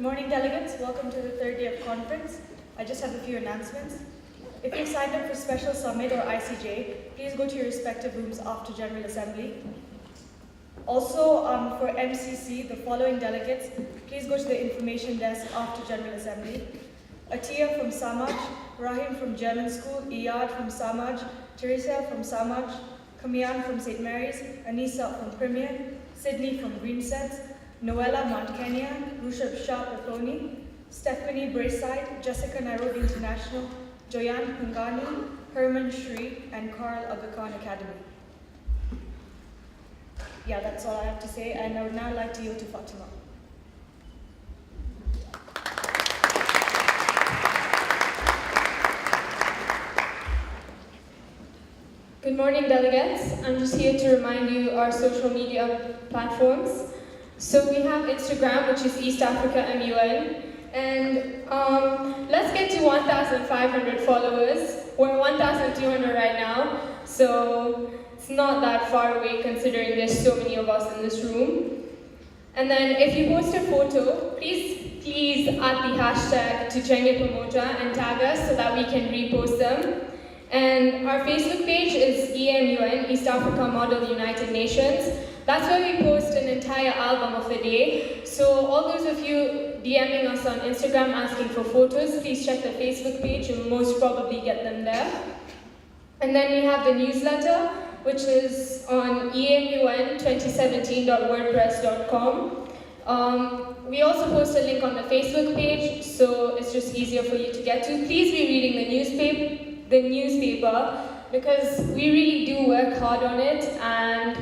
Good morning, delegates. Welcome to the third day of conference. I just have a few announcements. If you've signed up for Special Summit or ICJ, please go to your respective rooms after General Assembly. Also, for MCC, the following delegates, please go to the information desk after General Assembly. Atia from Samaj, Rahim from German School, Iyad from Samaj, Teresa from Samaj, Kamian from St. Mary's, Anisa from Premier, Sydney from Greensets, Noella Mount Kenya, Rushabh Shah Pathoni, Stephanie Brayside, Jessica Nairobi International, Joyan Pungani, Herman Shri, and Carl Aga Khan Academy. Yeah, that's all I have to say, and I would now like to yield to Fatima. Good morning, delegates. I'm just here to remind you our social media platforms. So we have Instagram, which is East Africa MUN, and let's get to 1,500 followers. We're 1,200 right now, so it's not that far away considering there's so many of us in this room. And then if you post a photo, please add the hashtag Tujenge Pamoja and tag us so that we can repost them. And our Facebook page is EMUN, East Africa Model United Nations. That's where we post an entire album of the day. So all those of you DMing us on Instagram asking for photos, please check the Facebook page. You'll most probably get them there. And then we have the newsletter, which is on emun2017.wordpress.com. We also post a link on the Facebook page, so it's just easier for you to get to. Please be reading the newspaper because we really do work hard on it, and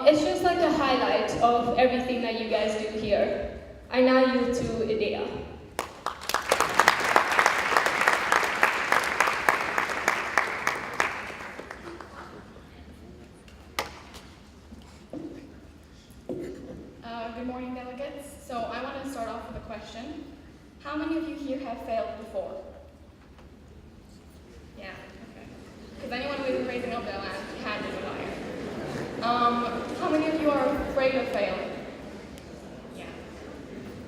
it's just like a highlight of everything that you guys do here. I now yield to Idea. Good morning, delegates. So I want to start off with a question. How many of you here have failed before? Yeah, okay. Because anyone who isn't raising up their hand is a liar. How many of you are afraid of failing? Yeah.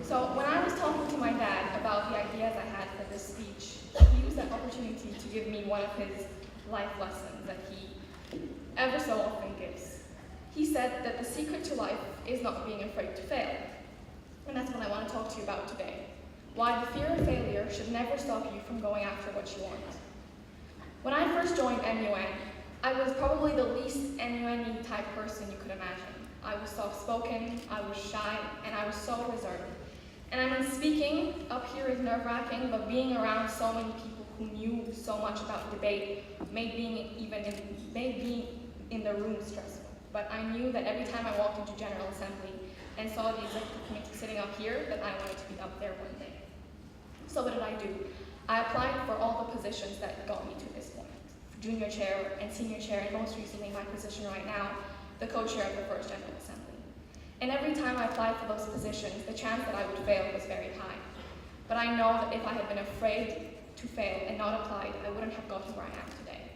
So when I was talking to my dad about the ideas I had for this speech, he used that opportunity to give me one of his life lessons that he ever so often gives. He said that the secret to life is not being afraid to fail. And that's what I want to talk to you about today. Why the fear of failure should never stop you from going after what you want. When I first joined MUN, I was probably the least MUN-y type person you could imagine. I was soft-spoken, I was shy, and I was so reserved. And I mean, speaking up here is nerve-wracking, but being around so many people who knew so much about debate made being in the room stressful. But I knew that every time I walked into General Assembly and saw the executive committee sitting up here, that I wanted to be up there one day. So what did I do? I applied for all the positions that got me to this point. Junior chair and senior chair, and most recently my position right now, the co-chair of the first General Assembly. And every time I applied for those positions, the chance that I would fail was very high. But I know that if I had been afraid to fail and not applied, I wouldn't have gotten where I am today.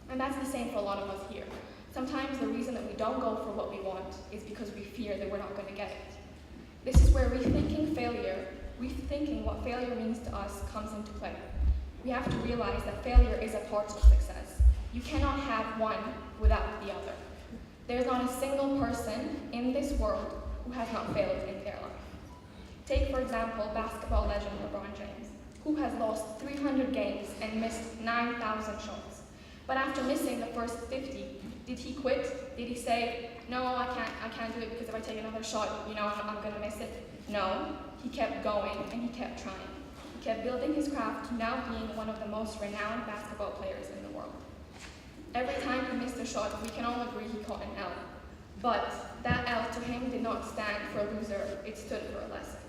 And that's the same for a lot of us here. Sometimes the reason that we don't go for what we want is because we fear that we're not going to get it. This is where rethinking what failure means to us comes into play. We have to realize that failure is a part of success. You cannot have one without the other. There's not a single person in this world who has not failed in their life. Take, for example, basketball legend LeBron James, who has lost 300 games and missed 9,000 shots. But after missing the first 50, did he quit? Did he say, no, I can't do it because if I take another shot, I'm gonna miss it? No, he kept going and he kept trying. He kept building his craft to now being one of the most renowned basketball players in the world. Every time he missed a shot, we can all agree he caught an L. But that L to him did not stand for a loser, it stood for a lesson.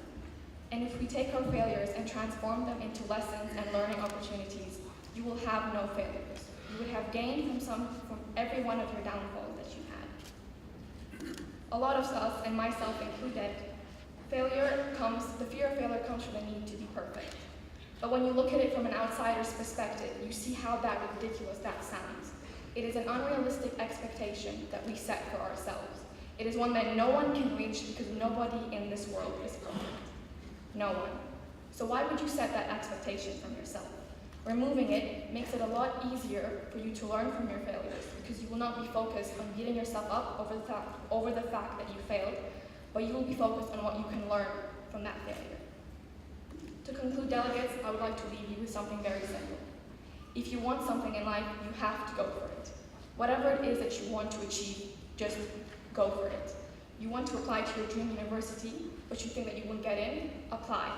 And if we take our failures and transform them into lessons and learning opportunities, you will have no failures. You would have gained from every one of your downfalls that you had. A lot of us, and myself included, the fear of failure comes from the need to be perfect. But when you look at it from an outsider's perspective, you see how ridiculous that sounds. It is an unrealistic expectation that we set for ourselves. It is one that no one can reach because nobody in this world is perfect. No one. So why would you set that expectation from yourself? Removing it makes it a lot easier for you to learn from your failures, because you will not be focused on beating yourself up over the fact that you failed, but you will be focused on what you can learn from that failure. To conclude, delegates, I would like to leave you with something very simple. If you want something in life, you have to go for it. Whatever it is that you want to achieve, just go for it. You want to apply to your dream university, but you think that you won't get in? Apply.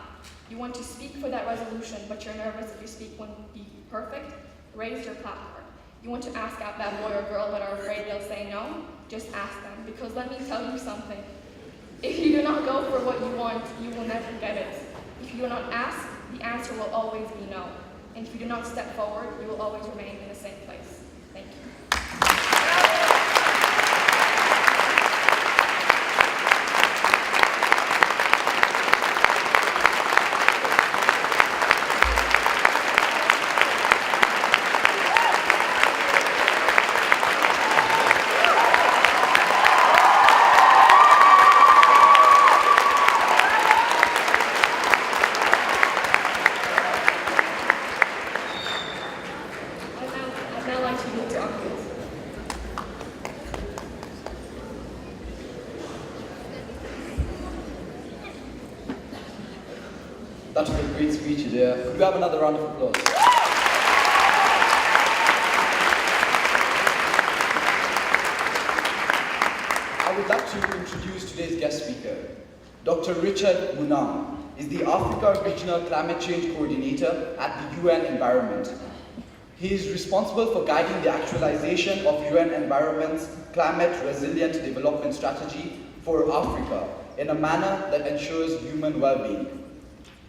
You want to speak for that resolution, but you're nervous if your speak won't be perfect? Raise your platform. You want to ask out that boy or girl, but are afraid they'll say no? Just ask them, because let me tell you something. If you do not go for what you want, you will never get it. If you do not ask, the answer will always be no. And if you do not step forward, you will always remain in the same place. Thank you. That was a great speech there. Could we have another round of applause? I would like to introduce today's guest speaker. Dr. Richard Munang is the Africa Regional Climate Change Coordinator at the UN Environment. He is responsible for guiding the actualization of UN Environment's climate resilient development strategy for Africa in a manner that ensures human well-being.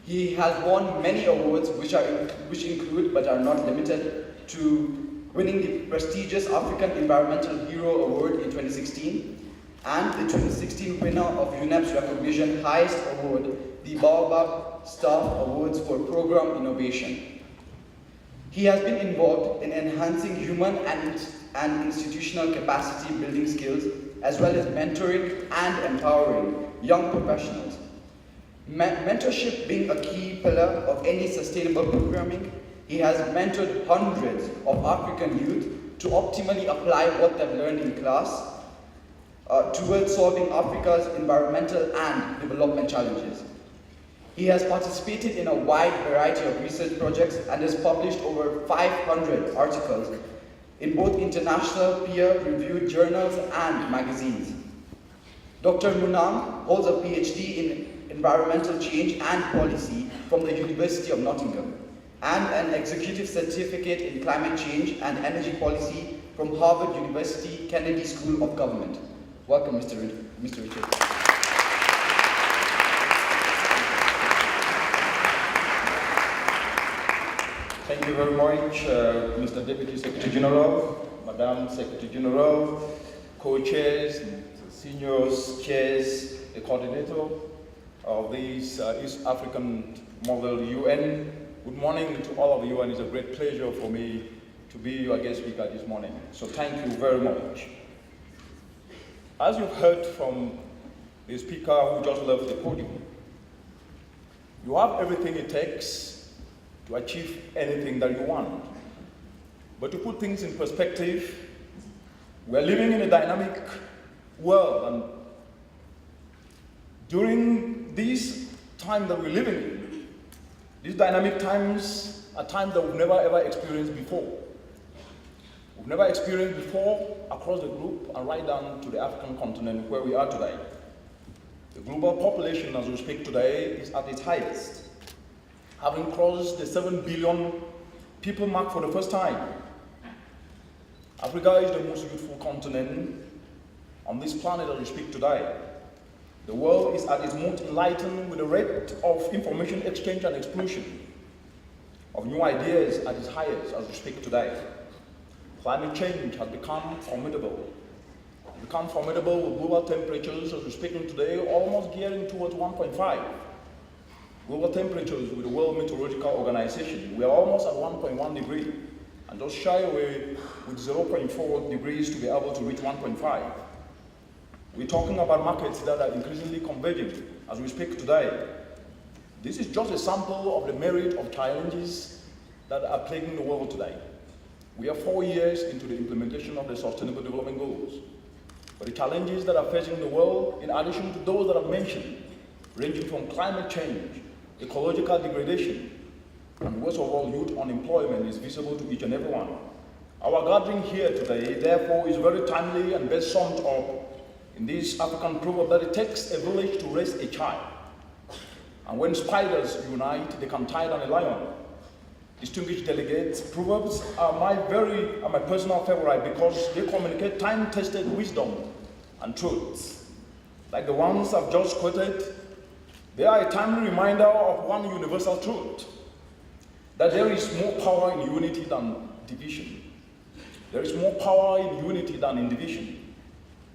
He has won many awards which include but are not limited to winning the prestigious African Environmental Hero Award in 2016 and the 2016 winner of UNEP's recognition highest award, the Baobab Staff Awards for Program Innovation. He has been involved in enhancing human and institutional capacity building skills, as well as mentoring and empowering young professionals. Mentorship being a key pillar of any sustainable programming, he has mentored hundreds of African youth to optimally apply what they've learned in class towards solving Africa's environmental and development challenges. He has participated in a wide variety of research projects and has published over 500 articles in both international peer-reviewed journals and magazines. Dr. Munang holds a PhD in environmental change and policy from the University of Nottingham and an executive certificate in climate change and energy policy from Harvard University Kennedy School of Government. Welcome, Mr. Richard. Thank you very much, Mr. Deputy Secretary General, Madam Secretary General, co-chairs, seniors, chairs, the coordinator of this East African ModelUN. Good morning to all of you, and it's a great pleasure for me to be your guest speaker this morning. So thank you very much. As you've heard from the speaker who just left the podium, you have everything it takes to achieve anything that you want. But to put things in perspective, we're living in a dynamic world, and during this time that we're living in, these dynamic times are times that we've never ever experienced before. We've never experienced before across the group and right down to the African continent where we are today. The global population as we speak today is at its highest, having crossed the 7 billion people mark for the first time. Africa is the most youthful continent on this planet as we speak today. The world is at its most enlightened with the rate of information exchange and explosion of new ideas at its highest as we speak today. Climate change has become formidable. It's become formidable with global temperatures as we're speaking today, almost gearing towards 1.5. Global temperatures with the World Meteorological Organization, we are almost at 1.1 degree, and just shy away with 0.4 degrees to be able to reach 1.5. We're talking about markets that are increasingly converging as we speak today. This is just a sample of the myriad of challenges that are plaguing the world today. We are 4 years into the implementation of the Sustainable Development Goals. But the challenges that are facing the world, in addition to those that I've mentioned, ranging from climate change, ecological degradation, and worst of all, youth unemployment, is visible to each and every one. Our gathering here today, therefore, is very timely and best summed up in this African proverb that it takes a village to raise a child. And when spiders unite, they can tie down a lion. Distinguished delegates, proverbs are my personal favorite because they communicate time-tested wisdom and truths. Like the ones I've just quoted, they are a timely reminder of one universal truth, that there is more power in unity than division. There is more power in unity than in division.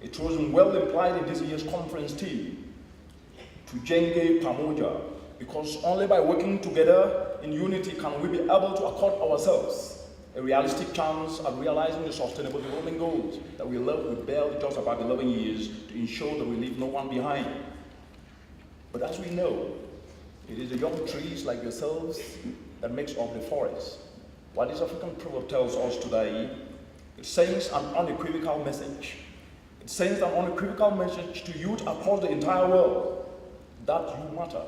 It was well implied in this year's conference theme, Tujenge Pamoja, because only by working together in unity can we be able to accord ourselves a realistic chance at realizing the Sustainable Development Goals that we bear just about 11 years to ensure that we leave no one behind. But as we know, it is the young trees like yourselves that makes up the forest. What this African proverb tells us today, it sends an unequivocal message. It sends an unequivocal message to youth across the entire world that you matter,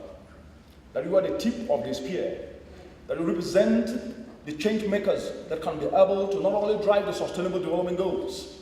that you are the tip of the spear, that you represent the change makers that can be able to not only drive the Sustainable Development Goals,